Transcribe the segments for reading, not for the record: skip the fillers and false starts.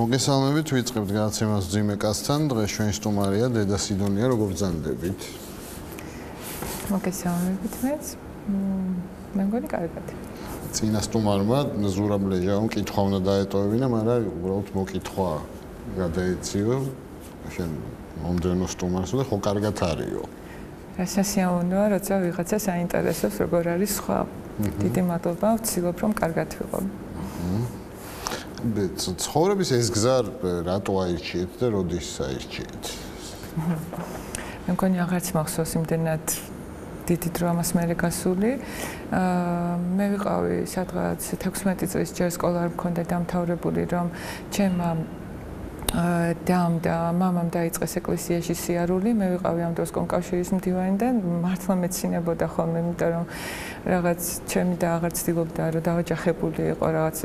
მოგესალმებით, ვიწყებთ გადაცემას მძიმე კაცთან. დღეს ჩვენი სტუმარია დედა სიდონია, როგორ ბრძანდებით? მოგესალმებით მეც. მე მგონი კარგად. წინა სტუმარმა ზურაბ ლეჟავამ კითხვა უნდა დაეტოვებინა, მაგრამ უბრალოდ მოკითხვა გადაეციო. შენ მომდევნო სტუმარს და ხო კარგად არისო. სასიამოვნოა, როცა ვიღაცა საინტერესოს როგორ არის სხვა. დიდი მადლობა, ვცდილობ რომ კარგად ვიყო. ცხოვრების ეს გზა რატო აირჩიეთ და როდის აირჩიეთ? მე მგონი აღარც მახსოვს იმდენად დიდი დრო ამას მერე გასული. მე ვიყავი სადღაც 16 წლის ჯერ სკოლა არ მქონდა დამთავრებული, რომ ჩემმა დამ და მამამ დაიწყეს ეკლესიაში სიარული. მე ვიყავი ამ დროს კომკავშირის მდივანი და მართლა მეცინებოდა ხოლმე, იმიტომ რომ რაღაც ჩემი და აღარ ცდილობდა რომ დავაჯახებული იყო რაღაც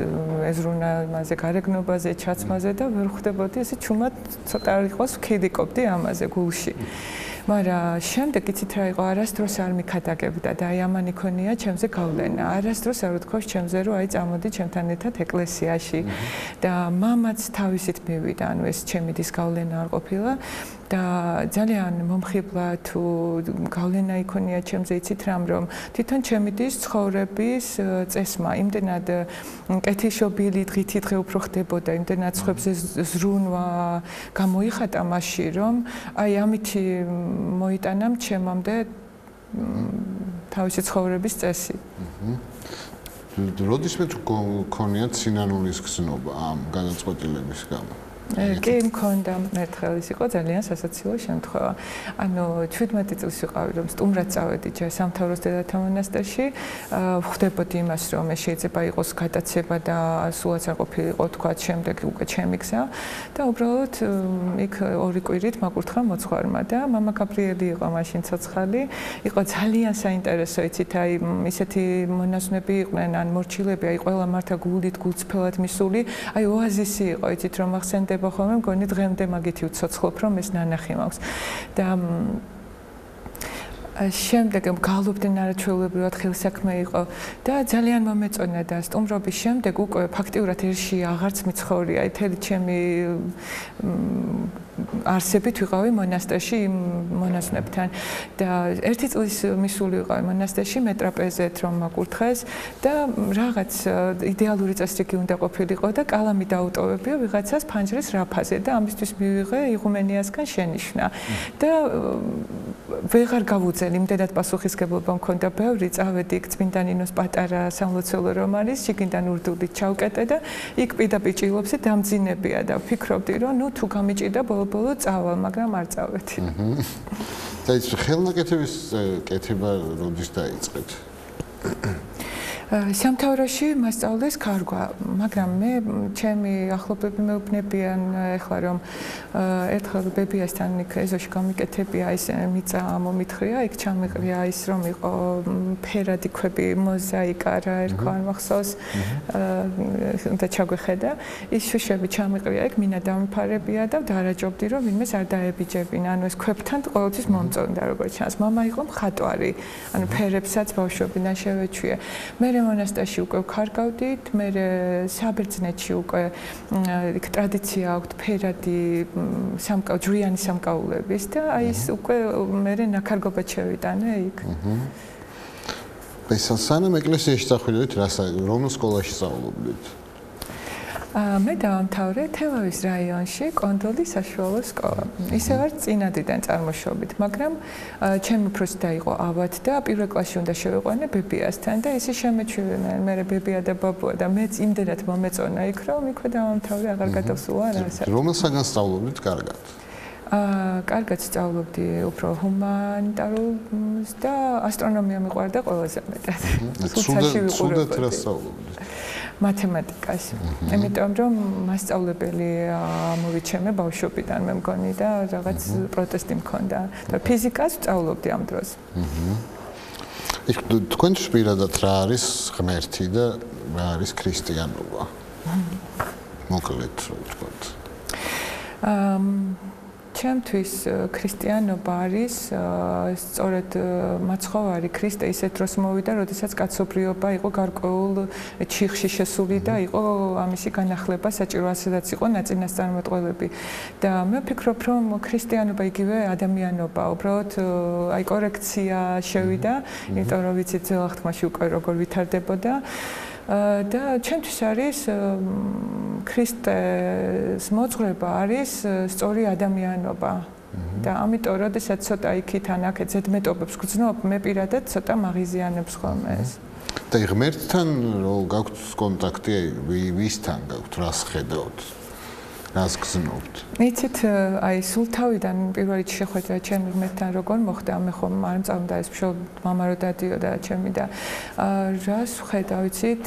ეზრუნა იმაზე გარეგნობაზე, ჩაცმაზე და ვერ ხვდებოდი ესე ჩუმად ცოტა არ იყოს ვქიდიკობდი ამაზე გულში. მაგრამ შემდეგ იცით რა იყო, არასდროს არ მიქადაგებდა და აი ამან იქონია ჩემზე გავლენა. არასდროს არ უთქვას ჩემზე რომ აი წამოდი ჩემთან ერთად ეკლესიაში და მამაც თავისით მივიდა, ანუ ეს ჩემი დის გავლენა არ ყოფილა და ძალიან მომხიბლა თუ გავლენა იქონია ჩემზე იცით რამ რომ თვითონ ჩემი დის ცხოვრების წესმა იმდენად კეთილშობილი დღითი დღე უფრო ხდებოდა, იმდენად სხვებზე ზრუნვა გამოიხატა მასში რომ აი ამითი მოიტანა ჩემამდე თავისი ცხოვრების წესი. როდისმე თუ გქონიათ სინანულის გზნობა ამ განაწყვეტილების გამო? კი, მქონდა ერთხელ ის იყო ძალიან სასაცილო შემთხვევა. ანუ 17 წელს ვიყავი რომ სტუმრად წავედი ჯერ სამთავროს დედათა მონასტერში, ვხვდებოდი იმას რომ ეს შეიძლება იყოს გადაცება და სულაც არ ყოფილიყო თქვა შემდეგ უკვე ჩემი გზა და უბრალოდ იქ ორი კვირით მაკურთხა მოძღვარმა და მამა გაბრიელი იყო მაშინ ცოცხალი, იყო ძალიან საინტერესო იცით აი ისეთი მონაზვნები იყვნენ ან მორჩილები, აი ყველა მართა გულით გულწრფელად მისული, აი ოაზისი იყო იცით რომ ახსენდება ხოლმე მგონი დღემდე მაგითი ვცოცხლობ რომ ეს ნანახი მაქვს და შემდეგ გალობდნენ არაჩვეულებრივად ხელსაქმე იყო და ძალიან მომეწონა და სტუმრობის შემდეგ უკვე ფაქტიურად ერში აღარც მიცხოვრია ეთერი ჩემი არსებით ვიყავი მონასტერში იმ მონაზვნებთან და ერთი წლის მისული ვიყავი მონასტერში მეტრაპეზეთ რომ მაკურთხეს და რაღაც იდეალური წესრიგი უნდა ყოფილიყო და კალამი დაუტოვებიო ვიღაცას ფანჯრის რაფაზე და ამისთვის მივიღე იღუმენიასგან შენიშვნა და ვეღარ გავუძელი იმდენად პასუხისგებლობა მქონდა ბევრი წავედი იქ წმინდა ნინოს პატარა სამლოცველო რომ არის შიგნიდან ურდულით ჩავკეტე და იქ პირდაპირ ჭილობზე დამძინებია და ვფიქრობდი რომ ნუ თუ გამიჭირდა ბოლო წავალ, მაგრამ არ წავედი. და ის ხელნაკეთების კეთება როდის დაიწყეთ? სამთავროში მასწავლეს კარგვა, მაგრამ მე ჩემი ახლობლები მეუბნებიან ეხლა რომ ერთხელ ბებიასთან იქ ეზოში გამიკეთებია ის მიწა მომითხრია, იქ ჩამიყრია ის რომ იყო ფერადი ქვები, მოზაიკა რა ერქვა არ მახსოვს და ჩაგვეხედა, ის შუშები ჩამიყრია იქ მინა დამიფარებია და დარაჯობდი რომ ვინმეს არ დაებიჯებინა, ანუ ეს ქვებთან ყოველთვის მომწონდა როგორც ჩანს. მამა იყო მხატვარი, ანუ ფერებსაც ბავშვები ნაშევეჩვია. მე მონასტერში უკვე ვქარგავდით, მე საბერძნეთში უკვე იქ ტრადიცია აქვს ფერადი ჯვრიანი სამკაულების და აი ეს უკვე მე ნაქარგობა შევიტანე იქ. სანამ ეკლესიაში წახვიდით, რომელ სკოლაში სწავლობდით? მე დავამთავრე თელავის რაიონში კონდოლის საშუალო სკოლა. ისე ვარ წინადიდან წარმოშობით, მაგრამ ჩემი უფროსი და იყო ავად და პირველ კლასში უნდა შევიყვანე ბებიასთან და ისე შემეჩვევენ მე ბებია და ბაბუა და მეც იმდენად მომეწონა იქ რომ იქვე დავამთავრე, აღარ გადავსულა არასად. რომელ საგანს სწავლობდით კარგად? კარგად სწავლობდი უფრო ჰუმანიტარულს და ასტრონომია მიყვარდა ყველაზე მეტად. სულად რა სწავლობდით? მათემატიკას. იმიტომ რომ მასწავლებელი მოვიჩემე ბავშვობიდან მე მგონი და რაღაც პროტესტი მქონდა. და ფიზიკას სწავლობდი ამ დროს. თქვენთვის პირადად რა არის ღმერთი და რა არის ქრისტიანობა? მოკლედ რა ვთქვათ. ჩემთვის ქრისტიანობა არის სწორედ მაცხოვარი ქრისტე ისეთ დროს მოვიდა, როდესაც კაცობრიობა იყო გარკვეულ ჩიხში შესული და იყო ამისი განახლება საჭირო, ასედაც იყო ნაწინასწარმეტყველები. და მე ვფიქრობ, რომ ქრისტიანობა იგივე ადამიანობა, უბრალოდ აი კორექცია შევიდა, იმიტომ რომ ვიცით ძველ აღთქმაში უკვე როგორ ვითარდებოდა. და ჩვენთვის არის ქრისტეს მოძღვრება არის სწორი ადამიანობა. და ამიტომ როდესაც ცოტა იქით ან აქეთ ზედმეტობებს გრძნობ, მე პირადად ცოტა მაღიზიანებს ხოლმე ეს. და ღმერთთან რო გაქვთ კონტაქტი, ვისთან გაქვთ, რას ხედავთ? რას გრძნობთ? იცით, აი სულ თავიდან პირველ რიგში შეხვედრა ჩემი ღმერთთან როგორ მოხდა, მე ხომ არ მწამდა ეს მშობლ მამა რო დადიოდა ჩემი და რას ვხედავ, იცით,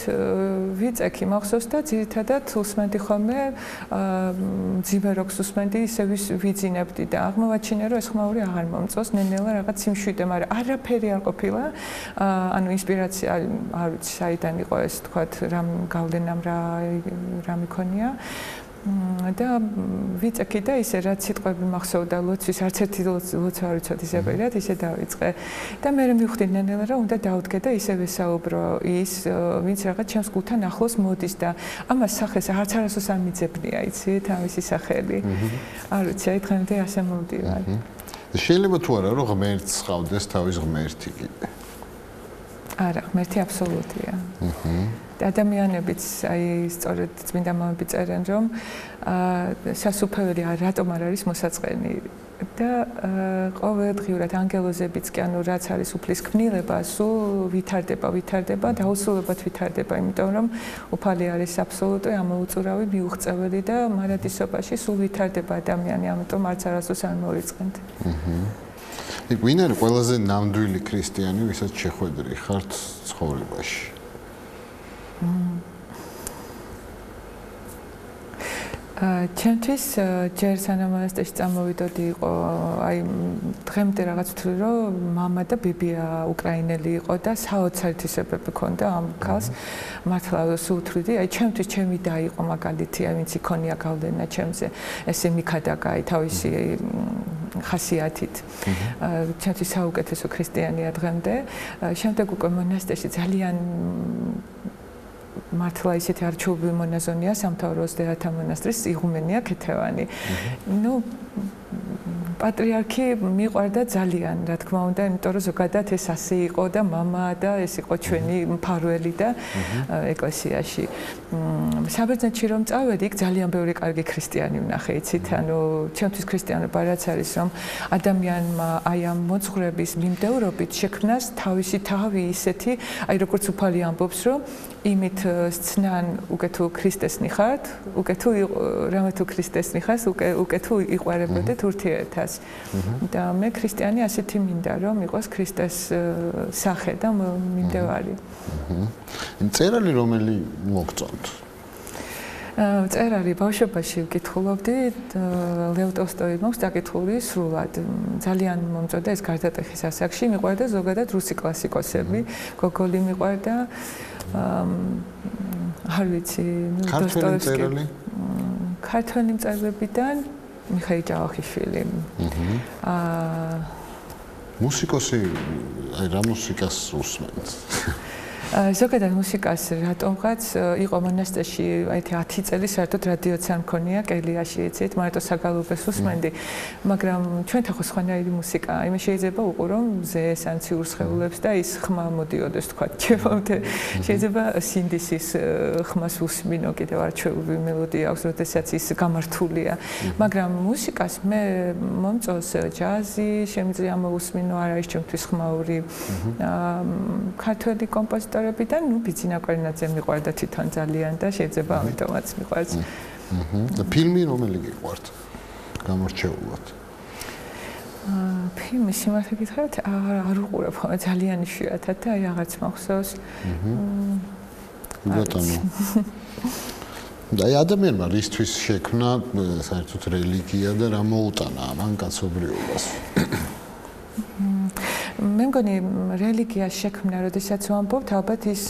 ვიწექი მახსოვს და ძირითადად უსმენდი ხოლმე ძიმე როკს უსმენდი, ისე ვიძინებდი და აღმოვაჩინე რომ ეს ხმაური აღარ მომწონს, ნელ-ნელა რაღაც სიმშვიდე, მაგრამ არაფერი არ ყოფილა, ანუ ინსპირაცია არ ვიცი საიდან იყო ეს, თქვათ, რამ გავლენამ რა მიქონია. და ვიწექი და ისე რაც სიტყვები მახსოვდა ლოცვის, არც ერთი ლოცვა არ ვიცოდი ზეპირად, ისე დავიწყე. და მე მივხვდი ნელ-ნელა რომ უნდა დავდგე და ისე ვესაუბრო ის, ვინც რაღაც ჩემს გულთან ახლოს მოდის და ამას სახეს არც არასოს არ მიძებნია, იცით, ამისი სახელი. არ ვიცი, აი დღემდე ასე მოვდივარ. შეიძლება თუ არა რომ ღმერთს ყავდეს თავის ღმერთი კიდე? არა, ღმერთი აბსოლუტია. ადამიანებიც აი სწორედ წმინდა მამები წერენ რომ სასუფეველი რატომ არ არის მოსაწყენი და ყოველდღიურად ანგელოზებიც კი ანუ რაც არის უფლის ქმნილება სულ ვითარდება და აუსულებად ვითარდება, იმიტომ რომ უფალი არის აბსოლუტური ამოუწურავი მიუღწეველი და მარადისობაში სულ ვითარდება ადამიანი, ამიტომ არც არასდროს არ მოვიწყენთ. ვინ არის ყველაზე ნამდვილი ქრისტიანი, ვისაც შეხვედრი ხართ ცხოვრებაში? ჩემთვის ჯერ სანამ მონასტერში წამოვიდოდი იყო აი დღემდე რაღაც ვთვლი რომ მამა და ბიბია უკრაინელი იყო და საოცრთისებები ქონდა ამ ქალს მართლა სულ ვთვლი აი ჩემთვის ჩემი და იყო მაგალითი აი ვინც იქონია გავლენა ჩემზე ესე მიქადაგა აი თავისი ხასიათით ჩემთვის საუკეთესო ქრისტიანია დღემდე შემდეგ უკვე მონასტერში ძალიან მართლა ისეთი არჩეულები მონაზონია სამთავროს დეათა მონასტრის იღუმენია ქეთევანი. ნუ პატრიარქი მიყვარდა ძალიან, რა თქმა უნდა, იმიტომ რომ ზოგადად ეს ასე იყო და მამა და ეს იყო ჩვენი მფარველი და ეკლესიაში. საბერძნეთში რომ წავედი, იქ ძალიან ბევრი კარგი ქრისტიანი ვნახე, იცით, ანუ ჩემთვის ქრისტიანობა რაც არის, რომ ადამიანმა აი ამ მოძღვრების მიმდევრობით შექმნას თავისი თავი ისეთი, აი როგორც უფალი ამბობს, რომ იმით სცნან უკეთო ქრისტესნი ხართ, უკეთო რამე თუ ქრისტესნი ხართ, უკეთო იყვარებოდეთ ურთიერთას. და მე ქრისტიანი ასეთი მინდა, რომ იყოს ქრისტეს სახე და მიმდევარი. წერალი რომელი მოგწონთ? წერალი ბავშვობაში ვკითხულობდი, ლევ ტოლსტოი მაქვს დაკითხული სრულად. ძალიან მომწონდა ეს გარდატეხის ასაკში, მიყვარდა ზოგადად რუსი კლასიკოსები, გოგოლი მიყვარდა არ ვიცი, დოსტოევსკი. ქართველი მწერლებიდან მიხეილ ჯავახიშვილი. მუსიკოსი, აი რა მუსიკას უსმენთ? ზოგადად მუსიკას რატომღაც იყო მონასტერში აი 10 წელი საერთოდ რადიოც არ მქონია კელიაში, იცით, მარტო საგალობეს უსმენდი, მაგრამ ჩვენთან ხო სხვანაირი მუსიკაა, იმის შეიძლება უყურო მზეს ან ციურ სხეულებს და ის ხმა მოდიოდეს, თქვა, ჩემამდე შეიძლება სინდისის ხმას უსმინო, კიდევ არჩეული მელოდია აქვს, როდესაც ის გამართულია, მაგრამ მუსიკას მე მომწონს ჯაზი, შემიძლია მოусმინო, არ არის ჩემთვის ხმაური ქართველი კომპოზიტორი და ნუ ბიძინა კვერნაძე მიყვარდა თვითონ ძალიან და შეიძლება ამიტომაც მიყვარს. და ფილმი რომელი გიყვართ? გამორჩეულად. ფილმი სიმართლე გითხრათ, არ უყურებ ხოლმე ძალიან იშვიათად და აი აღარც მახსოვს. ბატონო. და აი ადამიანმა რისთვის შექმნა საერთოდ რელიგია და რა მოუტანა ამან კაცობრიობას? მე მგონი რელიგიას შექმნა, როდესაც ვამბობთ, ალბათ ის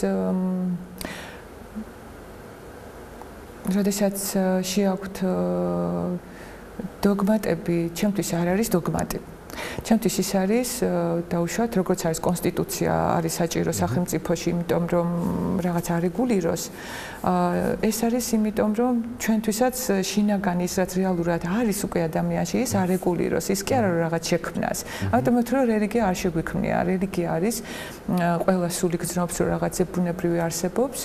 როდესაც შეაქვთ დოგმატები ჩემთვის არ არის დოგმატი. ჩემთვის ის არის დაუშვათ, როგორც არის კონსტიტუცია, არის საჭირო სახელმწიფოში, იმიტომ რომ რაღაც არეგულიროს. ეს არის იმიტომ რომ ჩვენთვისაც შინაგანი ის რაც რეალურად არის უკვე ადამიანში, ის არეგულიროს, ის კი არა რომ რაღაც შექმნას. ამიტომ თუ რელიგია არ შეგვიქმნია, რელიგია არის ყველა სული გრძნობს რომ რაღაც ზებუნებრივი არსებობს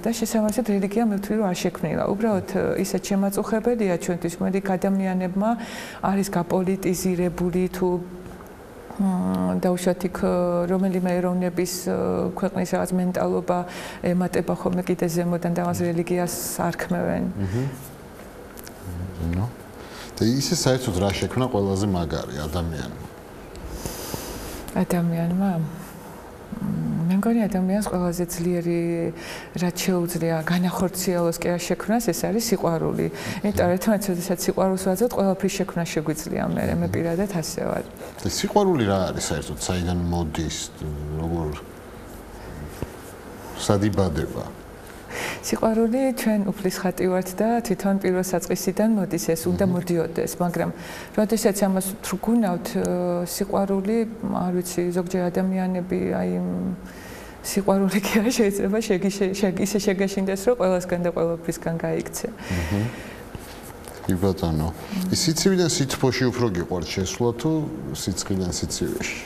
და შესაბამისად რელიგია მე ვთვლი რომ არ შექმნილა. უბრალოდ ისეთ შემაწუხებელია ჩვენთვის, მოდი ადამიანებმა არის გაპოლიტიზირებული თუ დაუშვათ იქ რომელიმე ეროვნების ქვეყნის რაღაც მენტალობა ემატება ხოლმე კიდე ზემოდან და მას რელიგიას არქმევენ. და ისე საერთოდ რა შექმნა ყველაზე მაგარი ადამიანმა? მე მგონი ადამიანს ყველაზე ძლიერი რაც შეუძლია განახორციელოს კი არ შექმნას ეს არის სიყვარული. იმიტომ რომ ერთმანეთს როდესაც სიყვარულს ვაძლევთ, ყველაფრის შექმნა შეგვიძლია მე პირადად ასე ვარ. და სიყვარული რა არის საერთოდ? საიდან მოდის? როგორ სადიბადება? სიყვარული ჩვენ უფლის ხატი ვართ და თვითონ პირველ საწყისიდან მოდის ეს უნდა მოდიოდეს, მაგრამ როდესაც ამას ვთრგუნავთ სიყვარული, არ ვიცი, ზოგჯერ ადამიანები აი სიყვარული კი არა შეიძლება ისე შეგაშინდეს რომ ყველასგან და ყველაფრისგან გაიქცე. კი ბატონო. ის სიცივიდან სითბოში უფრო გიყვართ შესვლა თუ სიცხიდან სიცივეში?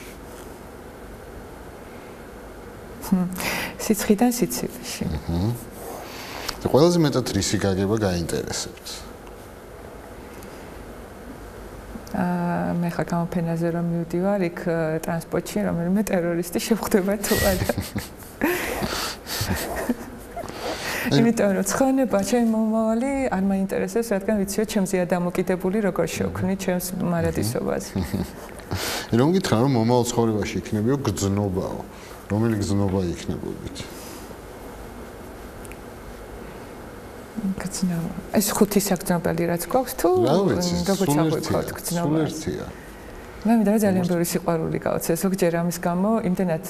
სიცხიდან სიცივეში. და ყველაზე მეტად რისი გაგება გაინტერესებთ? მე ხა გამოფენაზე რომ მივდივარ, იქ ტრანსპორტში რომელიმე ტერორისტი შევხვდება თუ არა. იმიტომ რომ ცხონება ჩემი მომავალი არ მაინტერესებს, რადგან ვიციო ჩემზეა დამოკიდებული როგორ შევქმნი ჩემს მარადისობას. რომ გითხრა რომ მომავალ ცხოვრებაში იქნებიო გრძნობაო. რომელი გრძნობა იქნებოდით? გრძნობა. ეს ხუთი საგრძნობელი რაც გვაქვს თუ როგორც აღვიქვათ გრძნობა? სულერთია. მე მინდა ძალიან ბევრი სიყვარული გავაცე. ზოგჯერ ამის გამო იმდენად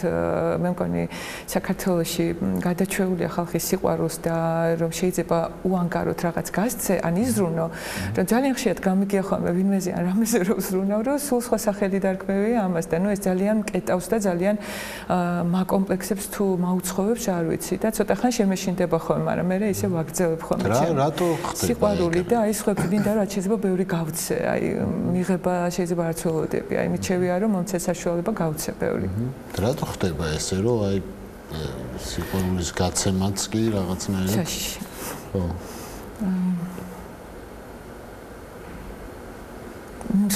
მე მგონი საქართველოში გადაჩვეულია ხალხის სიყვარულს და რომ შეიძლება უანგაროთ რაღაც გასცე, ან იზრუნო, რომ ძალიან ხშირად გამიგია ხოლმე ვინმეზე ან რამეზე რომ ზრუნავ, რომ სულ სხვა სახელი დარქმევია ამას და ნუ ეს ძალიან მკეტავს და ძალიან მაკომპლექსებს თუ მაუცხოვებს არ ვიცი და ცოტა ხან შემეშინდება ხოლმე, მაგრამ მე ისე ვაგრძელებ ხოლმე რატო ხდება სიყვარული და აი სხვა მინდა რა შეიძლება ბევრი გავცე, აი მიღება შეიძლება არც ველოდე აი მიჩევია რომ მომცე საშუალება გავცე ბევრი. რატო ხდება ესე რომ აი სიყვარულის გაცემაც კი რაღაცნაირად საში. ხო.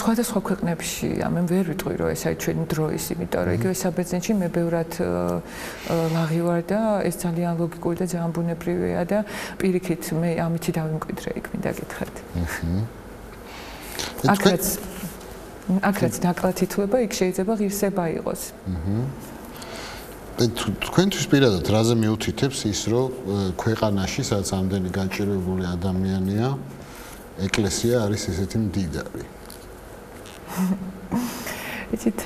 სხვადასხვა ქვეყნებში მე ვერ ვიტყვი რომ ეს არის ჩვენი დროის, იმიტომ რომ იგივე საბერძნეთში მე ბევრად ლაღი ვარ და ეს ძალიან ლოგიკური და ძალიან ბუნებრივია და პირიქით მე ამითი დავიმკვიდრე იქ მინდა გითხრათ. აქაც ნაკლად ითვლება, იქ შეიძლება ღირსება იყოს. თქვენთვის პირადად რაზე მიუთითებს ის, რომ ქვეყანაში, სადაც ამდენი გაჭირვებული ადამიანია, ეკლესია არის ესეთი მდიდარი? იცით,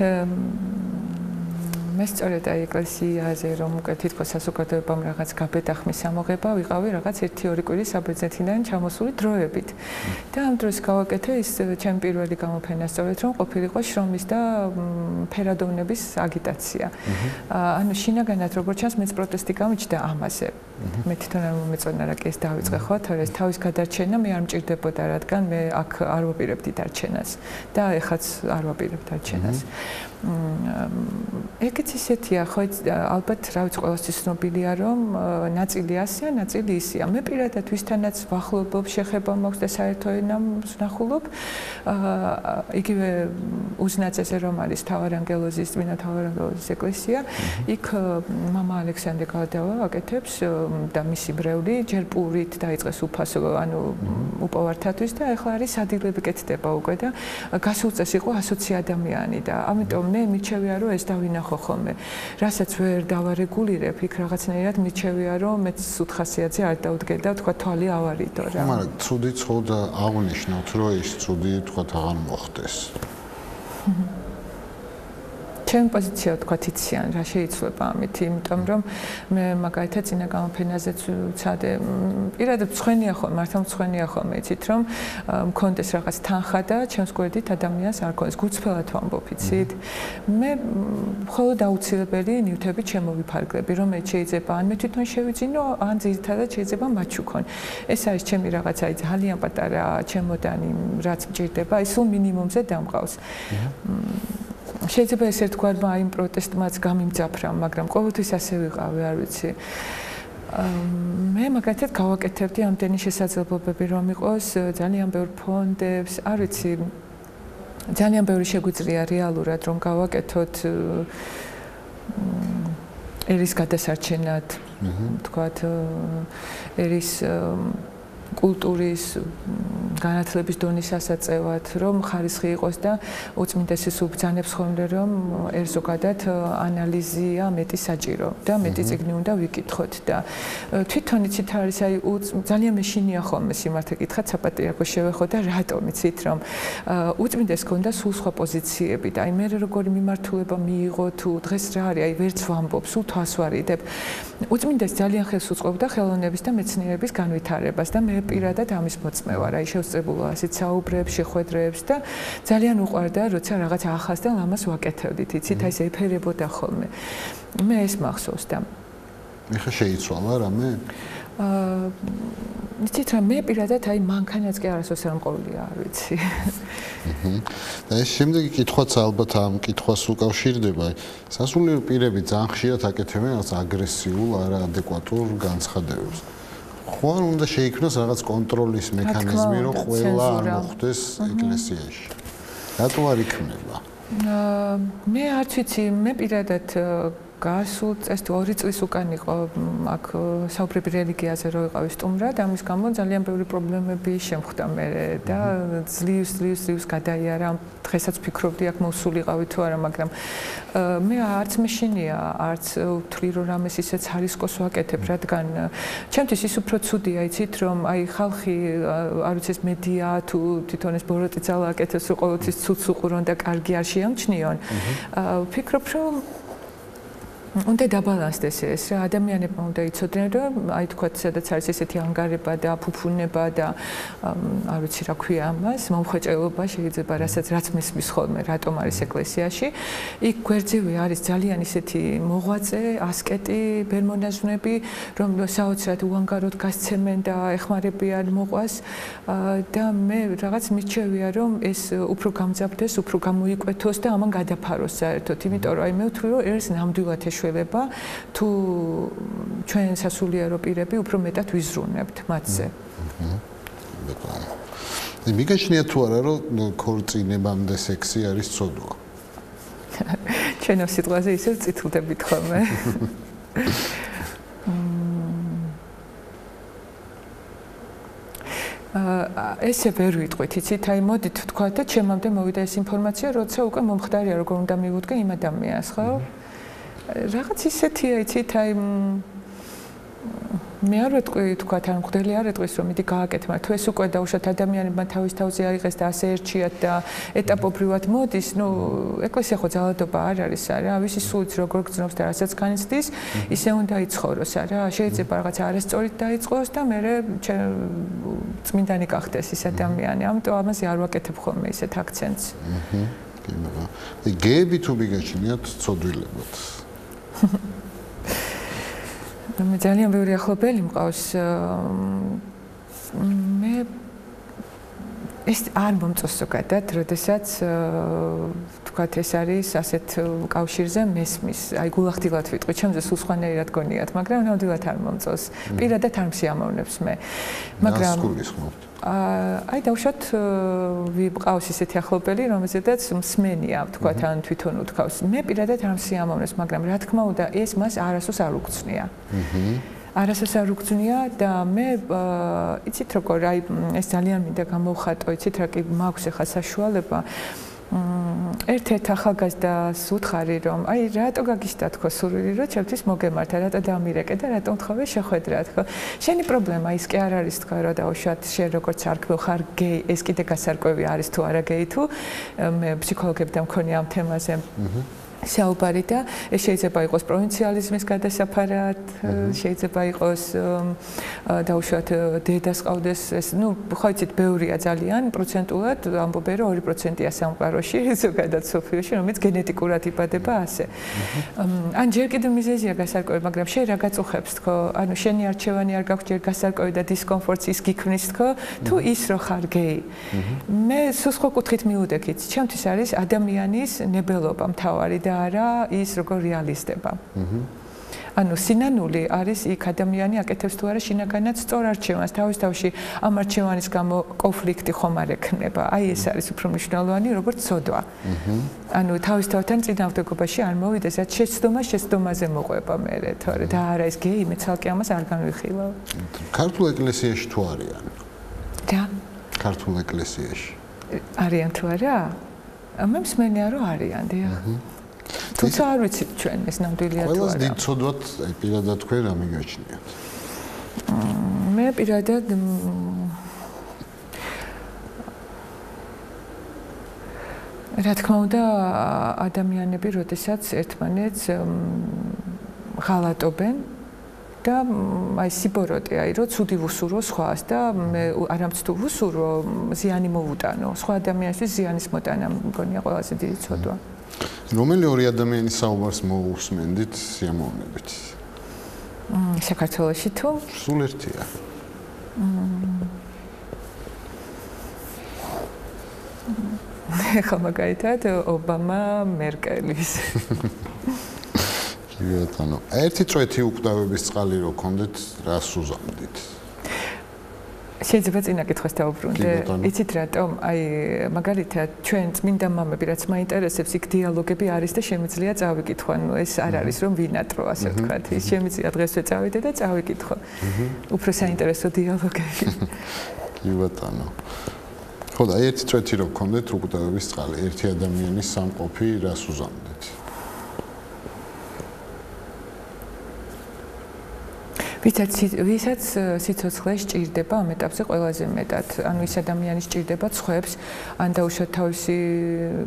მე სწორედ აი ეკლესიაზე რომ უკვე თითქოს საზოგადოებამ რაღაც გაბედახმის ამოღება ვიყავი რაღაც 1-2 კვირის საბერძნეთიდან ჩამოსული დროებით. და ამ დროს გავაკეთე ის ჩემი პირველი გამოფენა სწორედ რომ ყოფილიყო შრომის და ფერადოვნების აგიტაცია. ანუ შინაგანად როგორც ჩანს მეც პროტესტი გამიჩნდა ამაზე. მე თვითონ არ მომეწონა რა კი ეს დავიწყე ხო, თორე ეს თავის გადარჩენა მე არ მჭირდებოდა, რადგან მე აქ არ ვაპირებდი დარჩენას და ეხაც არ ვაპირებ დარჩენას. ეგეც ისეთია, ხო, ალბათ რა ვიცი, ყველასთვის ცნობილია, რომ ნაწილი ასია, ნაწილი ისია. მე პირადად ვისთანაც ვახლობობ, შეხება მაქვს და საერთო ენამ ვნახულობ. იგივე უზნაწესე რომ არის თავარანგელოზის, წმინდა თავარანგელოზის ეკლესია, იქ მამა ალექსანდრე გალდავა აკეთებს და მისი ბრეული ჯერ პურით დაიწყეს უფასო, ანუ უპოვართათვის და ახლა არის სადილები კეთდება უკვე და გასულ წელს იყო 120 ადამიანი და ამიტომ მე მიჩევია რომ ეს დავინახო ხოლმე. რასაც ვერ დავარეგულირებ, იქ რაღაცნაირად მიჩევია რომ მეც უთხასიათზე არ დავდგე და თქვა თვალი ავარიდო რა. მაგრამ ცუდი ცხოვდა აღნიშნოთ რომ ის ცუდი თქვა აღარ მოხდეს. ჩემი პოზიცია თქვათ იციან რა შეიცვლება ამით, იმიტომ რომ მე მაგალითად წინა გამოფენაზეც ვცადე, პირადად მცხვენია ხოლმე, მართლა მცხვენია ხოლმე, იცით რომ მქონდეს რაღაც თანხა და ჩემს გვერდით ადამიანს არ ქონდეს, გულწრფელად ვამბობ, იცით? მე მხოლოდ აუცილებელი ნივთებით შემოვიფარგლები, რომელიც შეიძლება ან მე თვითონ შევიძინო, ან ძირითადად შეიძლება მათ ვქონ. ეს არის ჩემი რაღაცა ძალიან პატარა ჩემოდანი, რაც მჭირდება, ის სულ მინიმუმზე დამყავს. შეიძლება ეს ერთგვარმა აი იმ პროტესტმაც გამიმძაფრა, მაგრამ ყოველთვის ასე ვიყავი, არ ვიცი. მე მაგათად გავაკეთებდი ამდენი შესაძლებლობები რომ იყოს ძალიან ბევრ ფონდებს, არ ვიცი, ძალიან ბევრი შეგვიძლია რეალურად რომ გავაკეთოთ ერის გადასარჩენად, თქვათ ერის კულტურის განათლების დონის ასაწევად, რომ ხარისხი იყოს და უწმინდესის უბრძანებს ხოლმე რომ ერთზოგადად ანალიზია მეტი საჭირო და მეტი წიგნი უნდა ვიკითხოთ და თვითონ იცით არის აი ძალიან მეშინია ხოლმე სიმართლე გითხრათ საპატრიარქოს შევეხო და რატომ იცით რომ უწმინდეს ქონდა სულ სხვა პოზიციები და აი მე როგორი მიმართულება მიიღო თუ დღეს რა არის აი ვერც ვამბობ სულ თავს ვარიდებ უწმინდეს ძალიან ხელს უწყობდა ხელოვნების და მეცნიერების განვითარებას და მე პირადად ამის მოწმე ვარ აი შევსწრებულა ასეთ საუბრებს შეხვედრებს და ძალიან უყვარდა როცა რაღაც ახალს და ლამას ვაკეთებდით იცით აი ეს ეფერებოდა ხოლმე მე ეს მახსოვს და ეხა შეიცვალა რამე იცით რა მე პირადად აი მანქანაც კი არასოდეს არ მყოლია არ ვიცი და ეს შემდეგი კითხვაც ალბათ ამ კითხვას უკავშირდება სასულიერო პირები ძალიან ხშირად აკეთებენ რაღაც აგრესიულ არაადეკვატურ განცხადებებს ხო არ უნდა შეიქმნას რაღაც კონტროლის მექანიზმი რომ ყველა არ მოხვდეს ეკლესიაში რატო არ იქნება მე არც ვიცი მე პირადად გასულ წეს 2 წლის უკან იყო აქ საუბრები რელიგიაზე რო ვიყავი სტუმრად ამის გამო ძალიან ბევრი პრობლემები შემხვდა მე და ძლივს გადაიარა დღესაც ფიქრობდი აქ მოსულიყავი თუ არა მაგრამ მე არც მეშინია არც ვთვლი რომ რამეს ისეც ხარისკოს ვაკეთებ რადგან ჩემთვის ის უფრო ცუდია იცით რომ აი ხალხი არ ვიცი ეს მედია თუ თვითონ ეს ბოროტი ძალა აკეთებს რომ ყოველთვის ცუდს უყურონ და კარგი არ შეამჩნიონ ვფიქრობ რომ უნდა დაბალანსდეს ეს რა ადამიანებმა უნდა იცოდნენ რომ აი თქვათ სადაც არის ესეთი ანგარება და ფუფუნება და არ ვიცი რა ქვია ამას მომხვეჭელობა შეიძლება რაც მისმის ხოლმე რატომ არის ეკლესიაში იქ გვერდზივე არის ძალიან ისეთი მოღვაწე ასკეტი ბერმონაზვნები რომ საოცრად უანგაროდ გასცემენ და ეხმარებიან მოყვას და მე რაღაც მიჩვევია რომ ეს უფრო გამძაბდეს უფრო გამოიკვეთოს და ამან გადაფაროს საერთოდ იმიტომ რომ აი მე ვთვლი რომ ეს ნამდვილად შველება თუ ჩვენ სასულიერო პირები უფრო მეტად ვიზრუნებთ მათზე. მიგეჩნია თუ არა რომ ქორწინებამდე სექსი არის ცოდვა? ჩვენო სიტყვაზე ისევ წითლდებით ხოლმე. ესე ვერ ვიტყვით, იცით, აი მოდით თქვათ და ჩემამდე მოვიდა ეს ინფორმაცია, როცა უკვე მომხდარია როგორ უნდა მივუდგე იმ ადამიანს, ხო? რაღაც ისეთია იცით აი მე არ ვეტყვი თქვათ ან მღვდელი არ ეტყვის რომ მიდი გააკეთე მაგრამ თუ ეს უკვე დაუშვათ ადამიანებმა თავის თავზე აიღეს და ასე ერჩიათ და ეტაპობრივად მოდის ნუ ეკლესია ხო ძალადობა არ არის არა ვისი სულიც როგორ გძნობს და რასაც განიცდის ისე უნდა იცხოვროს არა შეიძლება რაღაც არასწორით დაიწყოს და მე წმინდანი გახდეს ის ადამიანი ამიტომ ამაზე არ ვაკეთებ ხოლმე ისეთ აქცენტს კი მაგრამ გეები თუ მიგეჩნიათ ცოდვილებად მე ძალიან ბევრი ახლობელი მყავს მე ეს არ მომწონს ზოგადად, როდესაც თქვათ ეს არის ასეთ კავშირზე მესმის, აი გულახდილად ვიტყვი, ჩემზე სულ სხვანაირად გონიათ, მაგრამ ნამდვილად არ მომწონს. პირადად არ მსიამოვნებს მე. მაგრამ აი დავუშვათ ვიყავს ისეთი ახლობელი, რომელზედაც მსმენია, თქვათ ან თვითონ უთქავს. მე პირადად არ მსიამოვნებს, მაგრამ რა თქმა უნდა, ეს მას არასოს არ უგწნია. არასოდეს არ უგზნია და მე იცით როგორ აი ეს ძალიან მინდა გამოვხატო იცით რა კი მაქვს ახლა საშუალება ერთ-ერთ ახალგაზრდას უთხარი რომ აი რატო გაგიშთა თქო სურვილი რომ ჩემთვის მოგემართა რატო დამირეკე და რატომ თხოვე შეხვედრა თქო შენი პრობლემა ის კი არ არის თქო რა დაუშვათ შენ როგორც არქმევ ხარ გეი ეს კიდე გასარკვევი არის თუ არა გეი თუ მე ფსიქოლოგებთან მქონია ამ თემაზე საუბარი და ეს შეიძლება იყოს პროვინციალიზმის გადასაფარად, შეიძლება იყოს დაუშვათ დედას ყავდეს ეს, ხო იცით, ბევრია ძალიან პროცენტულად, ამბობენ რომ 2%-ია სამყაროში, ზოგადად სოფიოში, რომელიც გენეტიკურად იბადება ასე. ან ჯერ კიდევ მიზეზია გასარკვევი, მაგრამ შენ რა გაწუხებს თქო? ანუ შენი არჩევანი არ გაქვს ჯერ გასარკვევი და დისკომფორტს ის გიქმნის თქო, თუ ის რო ხარ გეი. მე სულ სხვა კუთხით მივუდექით. ჩემთვის არის ადამიანის ნებელობა მთავარი და არა ის როგორ რეალისტება. ანუ სინანული არის იქ ადამიანი აკეთებს თუ არა შინაგანად სწორ არჩევანს, თავის თავში ამ არჩევანის გამო კონფლიქტი ხომ არ ექნება. აი ეს არის უფრო მნიშვნელოვანი, როგორც ცოდვა. ანუ თავის თავთან წინააღმდეგობაში არ მოვიდეს, რაც შეცდომაზე მოყვება მერე, თორე და არა ეს გეი, მე ცალკე ამას არ განვიხილავ. ქართულ ეკლესიაში თუ არიან? რა? ქართულ ეკლესიაში. არიან თუ არა? მე მსმენია რომ არიან, დიახ. თუმცა არ ვიცი ჩვენ ეს ნამდვილია თუ არა. ყველას დიდ ცოდვად პირადად თქვენ რა მიგაჩნიათ? მე პირადად რა თქმა უნდა ადამიანები როდესაც ერთმანეთს ღალატობენ და აი სიბოროტე აი რომ ცუდი ვუსურო სხვას და მე არამც თუ ვუსურო ზიანი მოვუტანო სხვა ადამიანისთვის ზიანის მოტანა მგონია ყველაზე დიდი ცოდვა. რომელი ორი ადამიანის საუბარს მოусმენდით სიამოვნებით? საქართველოში თუ? სულ ერთია. ხა მაგალითად ობამა მერკელის. კი ბატონო. ერთი წვეთი უკვდავების წყალი რო გქონდეთ, რას უზამდით? შეიძლება წინა კითხვას დავუბრუნდე. იცით რატომ? აი მაგალითად ჩვენ წმინდა მამები რაც მაინტერესებს, იქ დიალოგები არის და შემიძლია წავიკითხო. ანუ ეს არ არის რომ ვინატრო, ასე ვთქვათ. ის შემიძლია დღესვე წავიდე და წავიკითხო. უფრო საინტერესო დიალოგები. კი ბატონო. ხო და ერთი წვეთი რო გქონდეთ უკვდავების წყალი, ერთი ადამიანის სამყოფი რას უზამდით? ვისაც სიცოცხლე სჭირდება ამ ეტაპზე ყველაზე მეტად. ანუ ის ადამიანი სჭირდება ცხებს, ან დაუშვათ თავისი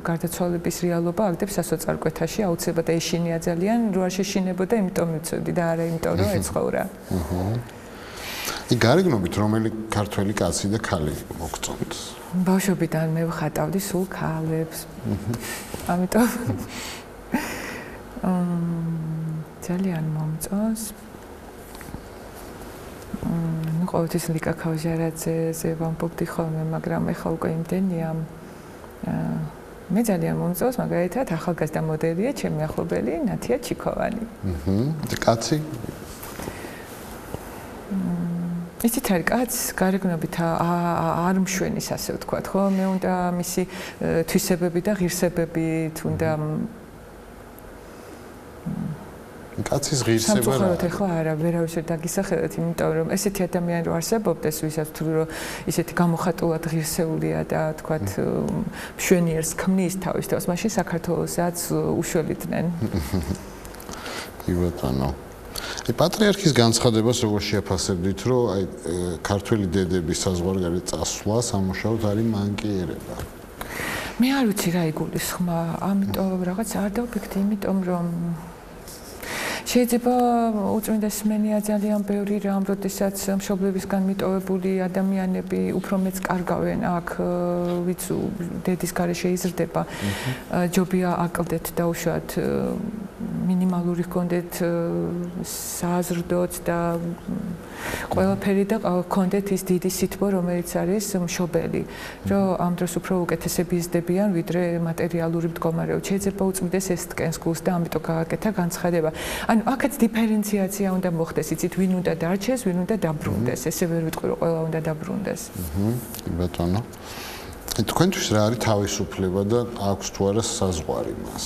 გარდაცვალების რეალობა აგდებს სასოწარკვეთაში, აუცილებლად ეშინია ძალიან, რო არ შეშინებოდა, იმიტომ მივწევდი და არა იმიტომ, რომ ეცხოვრა. გარეგნობით რომელი ქართველი კაცი და ქალი მოგწონთ? ბავშვობიდან მე ვხატავდი სულ ქალებს. ამიტომ ძალიან მომწონს. ну ყოველთვის ლიკა ქავჟარაძეზე ვამბობდი ხოლმე, მაგრამ ეხლა უკვე იმდენია. მე ძალიან მომწონს მაგალითად ახალგაზრდა მოდელია ჩემი ახლობელი ნათია ჩიქოვანი. კაცი? იცით არის კაც გარეგნობით არ მშვენის ასე ვთქვათ, ხო? მე უნდა მისი თვისებები და ღირსებები თუნდა კაცის ღირსება რა? სამწუხაროდ ახლა არა, ვერავის ვერ დაგისახელეთ, იმიტომ რომ ესეთი ადამიანი რო არსებობდეს, ვისაც თუ რომ ისეთი გამოხატულად ღირსეულია და თქვათ მშვენიერს ქმნის თავის თავს, მაშინ საქართველოსაც უშველიდნენ. კი ბატონო. პატრიარქის განცხადებას როგორ შეაფასებდით, რომ აი ქართველი დედების საზღვარგარეთ წასვლა სამუშაოდ არის მანკიერება? მე არ ვიცი რა იგულისხმა, ამიტომ რაღაც არ დავფიქრდი, იმიტომ რომ შეიძლება უწმინდესმენია ძალიან ბევრი რამ, როდესაც მშობლებისგან მიტოვებული ადამიანები უფრო მეც კარგავენ აქ, ვიც დედის გარეშე იზრდება. ჯობია აკლდეთ და უშუალოდ მინიმალური ჰქონდეთ საზრდოც და ყველაფერი და ჰქონდეთ ის დიდი სითბო, რომელიც არის მშობელი, რომ ამ დროს უფრო უკეთესები იზრდებიან, ვიდრე მატერიალური მდგომარეობით. შეიძლება უწმინდეს ეს ტკენს გულს და ამიტომ გააკეთა განცხადება. ანუ აქაც დიფერენციაცია უნდა მოხდეს, იცით, ვინ უნდა დარჩეს, ვინ უნდა დაბრუნდეს. ესე ვერ ვიტყვი, რომ ყველა უნდა დაბრუნდეს. ბატონო. თქვენთვის რა არის თავისუფლება და აქვს თუ არა საზღვარი მას?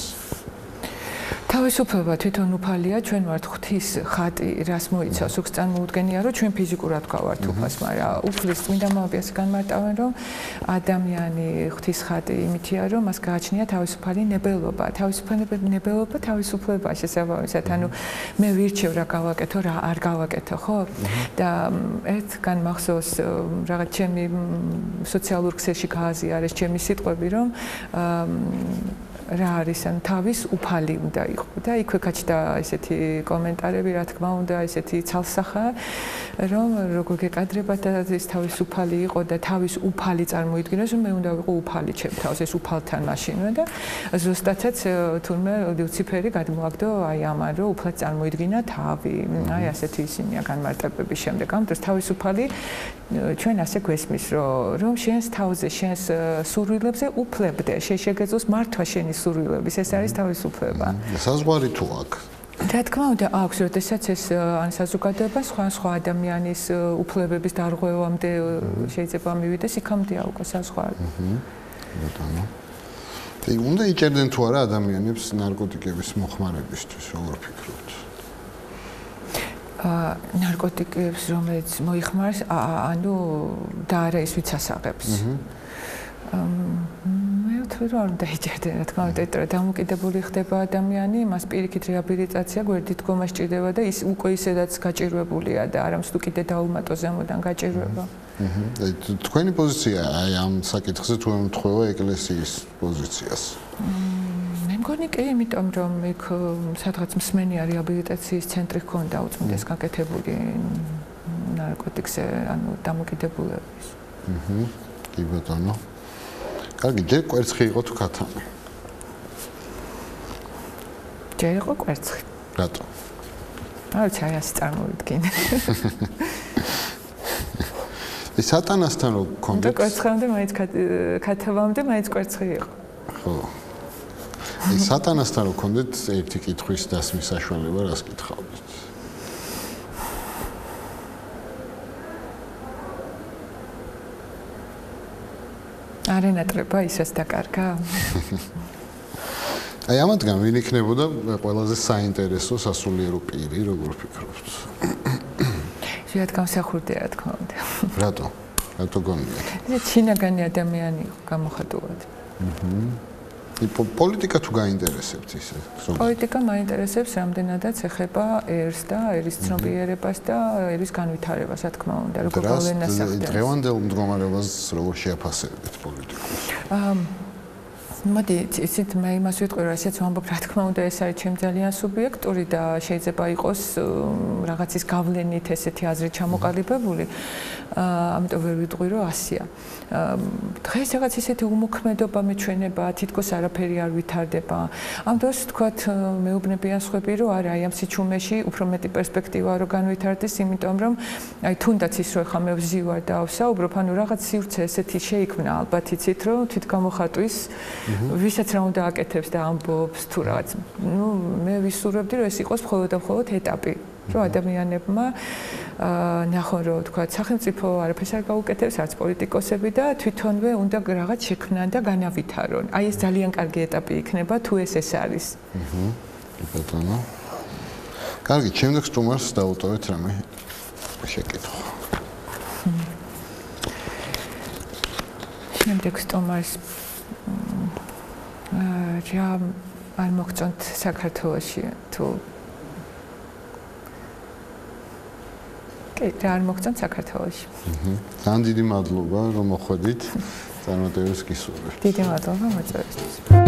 თავისუფლება თვითონ უფალია, ჩვენ ვართ ღვთის ხატი, რას მოიცავს, უქს წარმოუდგენია, რომ ჩვენ ფიზიკურად გავართ უფალს, მაგრამ უფლის წმინდა მამები ასე განმარტავენ, რომ ადამიანი ღვთის ხატი იმითია, რომ მას გააჩნია თავისუფალი ნებელობა, ნებელობა თავისუფლება შესაბამისად, ანუ მე ვირჩევ რა გავაკეთო, რა არ გავაკეთო, ხო? და ერთგან მახსოვს რაღაც ჩემი სოციალურ ქსელში გააზიარეს ჩემი სიტყვები, რომ რა არის ან თავის უფალი უნდა იყო და იქვე გაჩნდა ესეთი კომენტარები რა თქმა უნდა ესეთი ცალსახა რომ როგორ გეკადრებათ და ეს თავის უფალი იყო და თავის უფალი წარმოიდგინოს რომ მე უნდა ვიყო უფალი ჩემ თავს ეს უფალთან მაშინვე და ზუსტადაც თურმე ლუციფერი გადმოაგდო აი ამან რომ უფლად წარმოიდგინა თავი აი ასეთი ისინია განმარტებების შემდეგ ამ დროს თავის უფალი ჩვენ ასე გვესმის რომ შენს თავზე შენს სურვილებზე უფლებდე შეგეძლოს მართვა შენი სურვილების ეს არის თავისუფლება საზღვარი თუ აქვს რა თქმა უნდა აქვს როდესაც ეს ან საზოგადოება სხვა ადამიანის უფლებების დარღვევამდე შეიძლება მივიდეს იქამდე აქვს საზღვარი ბატონო უნდა იჭერდნენ თუ არა ადამიანებს ნარკოტიკების მოხმარებისთვის როგორ ფიქრობთ ნარკოტიკებს რომელიც მოიხმარს ანუ და არა ის ვიც ასაღებს მე ვთვლი რომ არ უნდა იჭერდნენ რა თქმა უნდა დამოკიდებული ხდება ადამიანი მას პირიქით რეაბილიტაცია გვერდით დგომა სჭირდება და ის უკვე ისედაც გაჭირვებულია და არა მსუ კიდე დაუმატო ზემოდან გაჭირვება თქვენი პოზიცია აი ამ საკითხზე თუ ემთხვევა ეკლესიის პოზიციას მე მგონი კი იმიტომ რომ იქ სადღაც მსმენია რეაბილიტაციის ცენტრი ჰქონდა უწმიდეს გაკეთებული ნარკოტიკზე ანუ დამოკიდებულების კი ბატონო კარგი ჯერ კვერცხი იყო თუ ქათამი ჯერ იყო კვერცხი რატო არ ვიცი ასე წარმოვიდგინე ეს სატანასთან რო გქონდეთ კვერცხამდე მაინც ქათამამდე მაინც კვერცხი იყო ხო ეს სატანასთან რო გქონდეთ ერთი კითხვის დასმის საშუალება რას კითხავდით არ ენატრება ისეს დაკარგა აი ამათგან ვინ იქნებოდა ყველაზე საინტერესო სასულიერო პირი როგორ ფიქრობთ შეიძლება გამსახურდია რა თქმა უნდა რატო გონია ჩინაგანი ადამიანი იყო გამოხატულად პოლიტიკა თუ გაინტერესებთ ისე პოლიტიკა მაინტერესებს რამდენადაც ეხება ერს და ერის ცნობიერებას და ერის განვითარებას რა თქმა უნდა როგორ გავლენას ახდენს დღევანდელ მდგომარეობას როგორ შეაფასებთ პოლიტიკას მოდი ისეთ მე იმას ვიტყვი რომ ესეც ვამბობ რა თქმა უნდა ეს არის ჩემ ძალიან სუბიექტური და შეიძლება იყოს რაღაცის გავლენით ესეთი აზრი ჩამოყალიბებული ამიტომ ვერ ვიტყვი რომ ასია დღეს რაღაც ისეთი უმოქმედობა მეჩვენება თითქოს არაფერი არ ვითარდება ამ დროს თქვათ მეუბნებიან სხვები რომ არა აი ამ სიჩუმეში უფრო მეტი პერსპექტივა რო განვითარდეს იმიტომ რომ აი თუნდაც ის რო ხა მე ვზივარ და ვსაუბრობ ანუ რაღაც სივრცე ესეთი შეიქმნა ალბათ იცით რომ თვითგამოხატვის ვისაც რა უნდა აკეთებს და ამბობს თუ რაღაც ნუ მე ვისურვებდი რომ ეს იყოს მხოლოდ და მხოლოდ ეტაპი რომ ადამიანებმა ნახონ რომ თქვა სახელმწიფო არაფერს არ გაუკეთებს არც პოლიტიკოსები და თვითონვე უნდა რაღაც შექმნან და განავითარონ აი ეს ძალიან კარგი ეტაპი იქნება თუ ეს არის ბატონო კარგი შემდეგ სტუმარს დავუტოვეთ რამე შეკითხვა შემდეგ სტუმარს რა არ მოგწონთ საქართველოში თუ კი რა არ მოგწონთ საქართველოში ძალიან დიდი მადლობა რომ მოხვედით წარმატებებს გისურვებთ დიდი მადლობა მოწვევისთვის